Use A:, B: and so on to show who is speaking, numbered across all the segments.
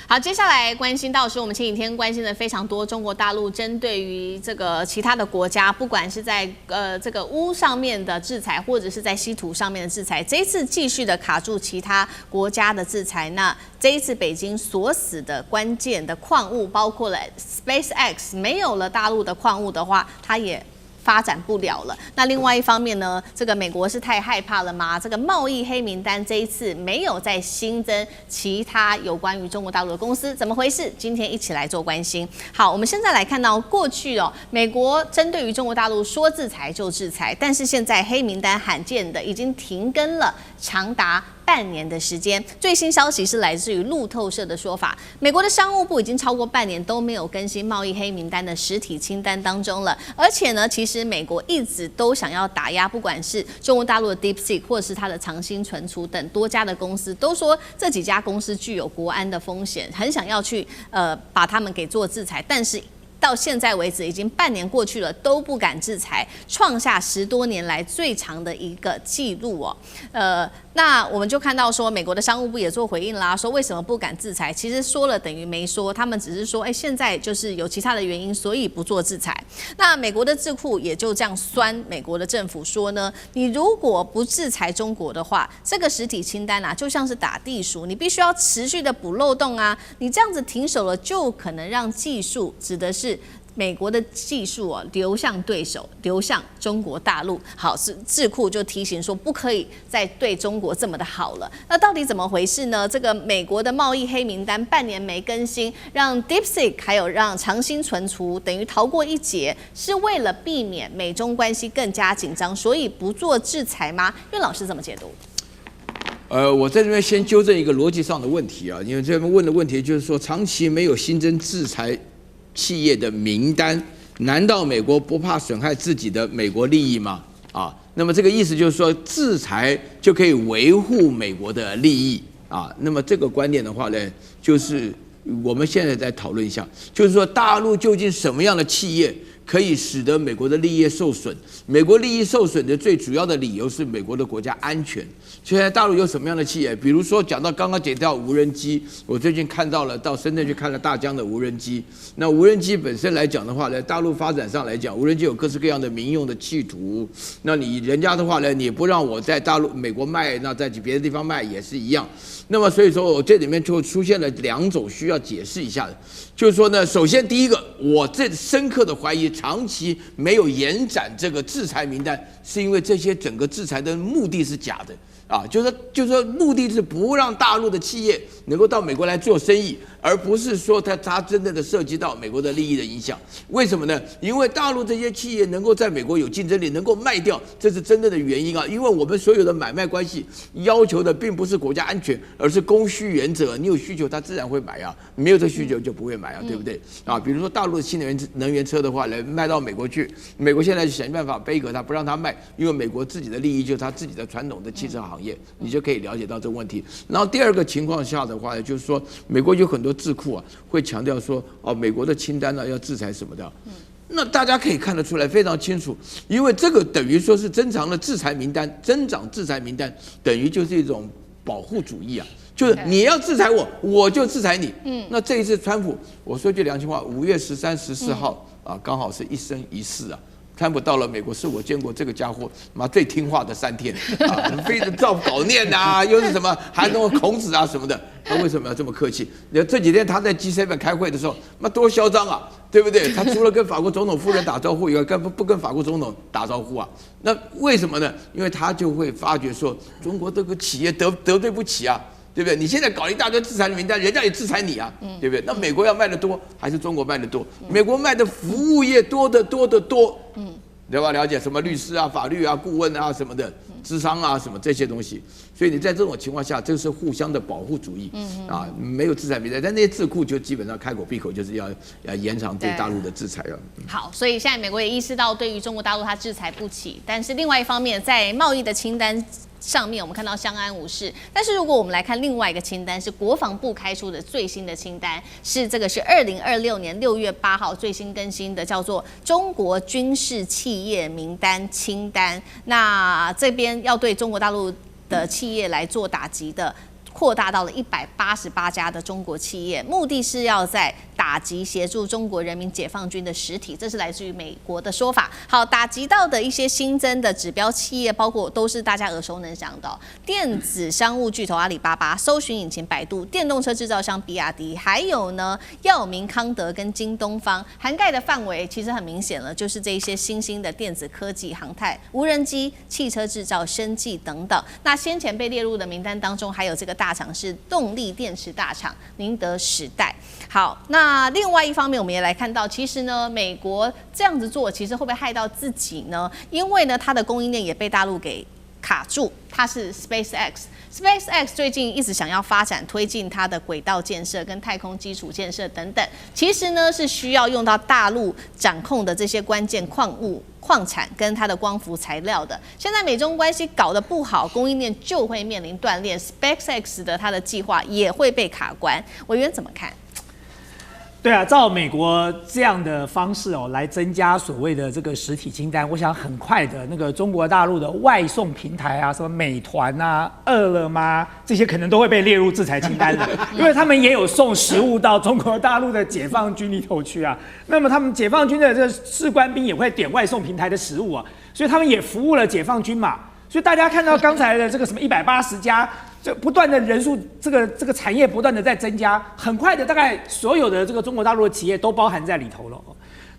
A: 好，接下来关心到是我们前几天关心的非常多，中国大陆针对于这个其他的国家，不管是在这个钨上面的制裁，或者是在稀土上面的制裁，这一次继续的卡住其他国家的制裁。那这一次北京锁死的关键的矿物，包括了 SpaceX， 没有了大陆的矿物的话，它也发展不了了。那另外一方面呢，这个美国是太害怕了吗？这个贸易黑名单这一次没有再新增其他有关于中国大陆的公司，怎么回事？今天一起来做关心。好，我们现在来看到过去美国针对于中国大陆说制裁就制裁，但是现在黑名单罕见的已经停更了长达半年的时间。最新消息是来自于路透社的说法，美国的商务部已经超过半年都没有更新贸易黑名单的实体清单当中了。而且呢，其实美国一直都想要打压，不管是中国大陆的 DeepSeek 或者是它的长兴存储等多家的公司，都说这几家公司具有国安的风险，很想要去把他们给做制裁，但是到现在为止，已经半年过去了，都不敢制裁，创下10多年来最长的一个记录那我们就看到说，美国的商务部也做回应啦，说为什么不敢制裁？其实说了等于没说，他们只是说，现在就是有其他的原因，所以不做制裁。那美国的智库也就这样酸美国的政府说呢，你如果不制裁中国的话，这个实体清单就像是打地鼠，你必须要持续的补漏洞啊，你这样子停手了，就可能让技术指的是美国的技术流向对手，流向中国大陆。好，智库就提醒说，不可以再对中国这么的好了。那到底怎么回事呢？这个美国的贸易黑名单半年没更新，让 DeepSeek 还有让长兴存储等于逃过一劫，是为了避免美中关系更加紧张，所以不做制裁吗？岳老师怎么解读？
B: 我在这边先纠正一个逻辑上的问题啊，因为这边问的问题就是说，长期没有新增制裁企业的名单，难道美国不怕损害自己的美国利益吗？那么这个意思就是说，制裁就可以维护美国的利益啊。那么这个观点的话呢，就是我们现在在讨论一下，就是说大陆究竟什么样的企业可以使得美国的利益受损？美国利益受损的最主要的理由是美国的国家安全。现在大陆有什么样的企业？比如说讲到刚刚讲到无人机，我最近看到了到深圳去看了大疆的无人机。那无人机本身来讲的话呢，大陆发展上来讲，无人机有各式各样的民用的企图。那你人家的话呢，你不让我在大陆美国卖，那在别的地方卖也是一样。那么所以说我这里面就出现了2种需要解释一下的，就是说呢，首先第一个，我这深刻的怀疑，长期没有延展这个制裁名单，是因为这些整个制裁的目的是假的。就是说目的是不让大陆的企业能够到美国来做生意，而不是说它真正的涉及到美国的利益的影响。为什么呢？因为大陆这些企业能够在美国有竞争力，能够卖掉，这是真正的原因啊。因为我们所有的买卖关系要求的并不是国家安全，而是供需原则。你有需求，它自然会买啊；没有这需求就不会买啊，对不对？比如说大陆的新能源车的话，来卖到美国去，美国现在想办法背革它，不让它卖，因为美国自己的利益就是它自己的传统的汽车行业。你就可以了解到这个问题。然后第二个情况下的话，就是说美国有很多智库会强调说，美国的清单要制裁什么的。那大家可以看得出来非常清楚，因为这个等于说是增长的制裁名单，增长制裁名单等于就是一种保护主义啊。就是你要制裁我，我就制裁你。那这一次川普，我说句良心话，5月13、14号刚好是一生一世啊。川普到了美国，是我见过这个家伙最听话的3天非得照稿念又是什么还弄孔子什么的，他为什么要这么客气？这几天他在 G7 开会的时候，多嚣张啊，对不对？他除了跟法国总统夫人打招呼以外，不跟法国总统打招呼啊？那为什么呢？因为他就会发觉说，中国这个企业得罪不起啊。对不对？你现在搞一大堆制裁的名单，人家也制裁你啊，对不对？那美国要卖的多还是中国卖的多？美国卖的服务业多得多，对吧？了解什么律师法律顾问什么的，咨商什么这些东西。所以你在这种情况下，这是互相的保护主义没有制裁名单，但那些智库就基本上开口闭口就是要延长对大陆的制裁了。
A: 好，所以现在美国也意识到对于中国大陆它制裁不起，但是另外一方面在贸易的清单上面我们看到相安无事，但是如果我们来看另外一个清单，是国防部开出的最新的清单，是2026年6月8号最新更新的，叫做中国军事企业名单清单。那这边要对中国大陆的企业来做打击的，扩大到了188家的中国企业，目的是要在打击协助中国人民解放军的实体，这是来自于美国的说法。好，打击到的一些新增的指标企业，包括都是大家耳熟能详的电子商务巨头阿里巴巴、搜寻引擎百度、电动车制造商比亚迪，还有呢药明康德跟京东方，涵盖的范围其实很明显了，就是这一些新兴的电子科技、航太、无人机、汽车制造、生技等等。那先前被列入的名单当中，还有这个大厂是动力电池大厂宁德时代。好，那另外一方面，我们也来看到，其实呢，美国这样子做，其实会不会害到自己呢？因为呢，它的供应链也被大陆给卡住。它是 SpaceX 最近一直想要发展推进它的轨道建设跟太空基础建设等等，其实呢是需要用到大陆掌控的这些关键矿产跟它的光伏材料的。现在美中关系搞得不好，供应链就会面临断裂 ，SpaceX 的它的计划也会被卡关。委员怎么看？
C: 对啊，照美国这样的方式来增加所谓的这个实体清单，我想很快的那个中国大陆的外送平台啊，什么美团啊、饿了么这些，可能都会被列入制裁清单了，因为他们也有送食物到中国大陆的解放军里头去啊。那么他们解放军的这士官兵也会点外送平台的食物啊，所以他们也服务了解放军嘛。所以大家看到刚才的这个什么180家。这不断的人数，这个产业不断的在增加，很快的，大概所有的这个中国大陆的企业都包含在里头了。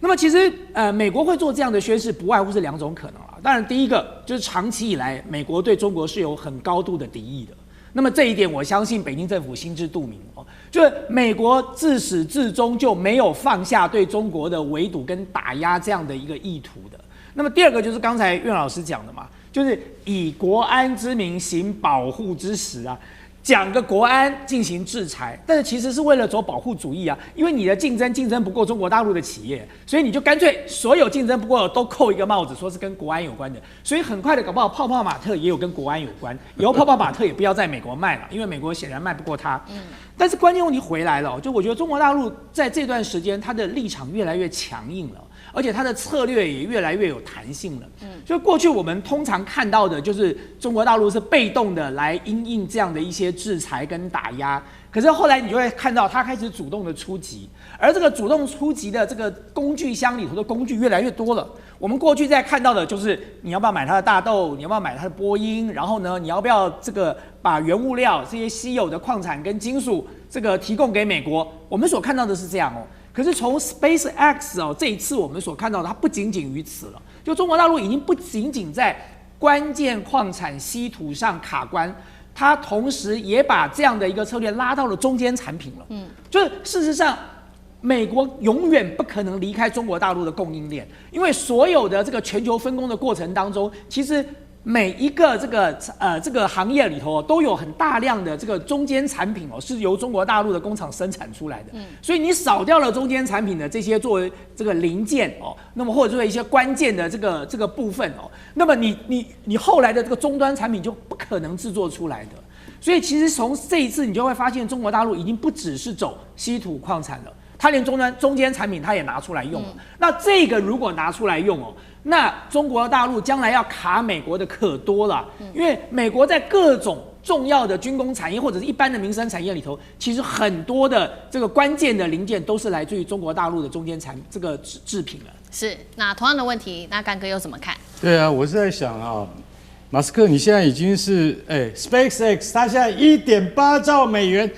C: 那么其实美国会做这样的宣示，不外乎是2种可能啊。当然，第一个就是长期以来，美国对中国是有很高度的敌意的。那么这一点，我相信北京政府心知肚明哦，就是美国自始至终就没有放下对中国的围堵跟打压这样的一个意图的。那么第二个就是刚才苑老师讲的嘛。就是以国安之名行保护之实啊，讲个国安进行制裁，但是其实是为了走保护主义啊，因为你的竞争不过中国大陆的企业，所以你就干脆所有竞争不过的都扣一个帽子，说是跟国安有关的，所以很快的搞不好泡泡玛特也有跟国安有关，以后泡泡玛特也不要在美国卖了，因为美国显然卖不过它。但是关键问题回来了，就我觉得中国大陆在这段时间它的立场越来越强硬了。而且它的策略也越来越有弹性了。所以过去我们通常看到的就是中国大陆是被动的来因应这样的一些制裁跟打压，可是后来你就会看到它开始主动的出击，而这个主动出击的这个工具箱里头的工具越来越多了。我们过去在看到的就是你要不要买它的大豆，你要不要买它的波音，然后呢你要不要这个把原物料这些稀有的矿产跟金属这个提供给美国，我们所看到的是这样哦。可是从 SpaceX 这一次我们所看到的，它不仅仅于此了。就中国大陆已经不仅仅在关键矿产稀土上卡关，它同时也把这样的一个策略拉到了中间产品了。就是事实上，美国永远不可能离开中国大陆的供应链，因为所有的这个全球分工的过程当中，其实每一个这个行业里头都有很大量的这个中间产品是由中国大陆的工厂生产出来的。所以你少掉了中间产品的这些作为这个零件那么或者说一些关键的这个部分那么你后来的这个终端产品就不可能制作出来的。所以其实从这一次你就会发现，中国大陆已经不只是走稀土矿产了，它连中间产品它也拿出来用了。那这个如果拿出来用那中国大陆将来要卡美国的可多了，因为美国在各种重要的军工产业或者是一般的民生产业里头，其实很多的这个关键的零件都是来自于中国大陆的中间这个制品了。是，
A: 那同样的问题，那干哥又怎么看？
D: 对啊，我是在想啊，马斯克你现在已经是SpaceX， 他现在1.8兆美元。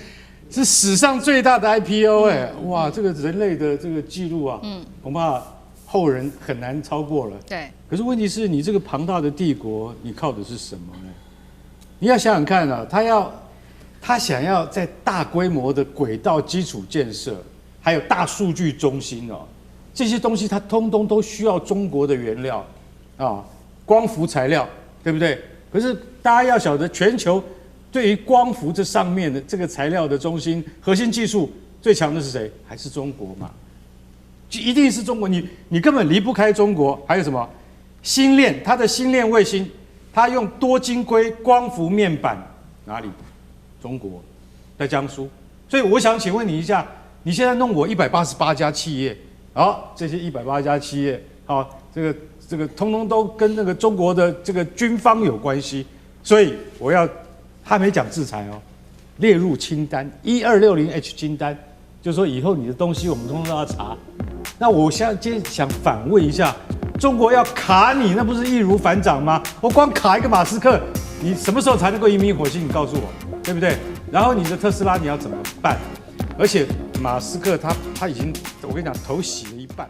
D: 是史上最大的 IPO 哇，这个人类的这个记录啊，恐怕后人很难超过了。
A: 对。
D: 可是问题是你这个庞大的帝国，你靠的是什么呢？你要想想看啊，他想要在大规模的轨道基础建设，还有大数据中心这些东西它通通都需要中国的原料啊，光伏材料，对不对？可是大家要晓得，全球对于光伏这上面的这个材料的中心核心技术最强的是谁？还是中国嘛？就一定是中国，你根本离不开中国。还有什么星链？它的星链卫星，它用多晶硅光伏面板，哪里？中国，在江苏。所以我想请问你一下，你现在弄我188家企业，好，这些188家企业，好，这个通通都跟那个中国的这个军方有关系，所以我要。他没讲制裁列入清单1260H 清单，就是说以后你的东西我们通通都要查。那我现在今天想反问一下，中国要卡你，那不是易如反掌吗？我光卡一个马斯克，你什么时候才能够移民火星？你告诉我，对不对？然后你的特斯拉你要怎么办？而且马斯克他已经，我跟你讲，头洗了一半。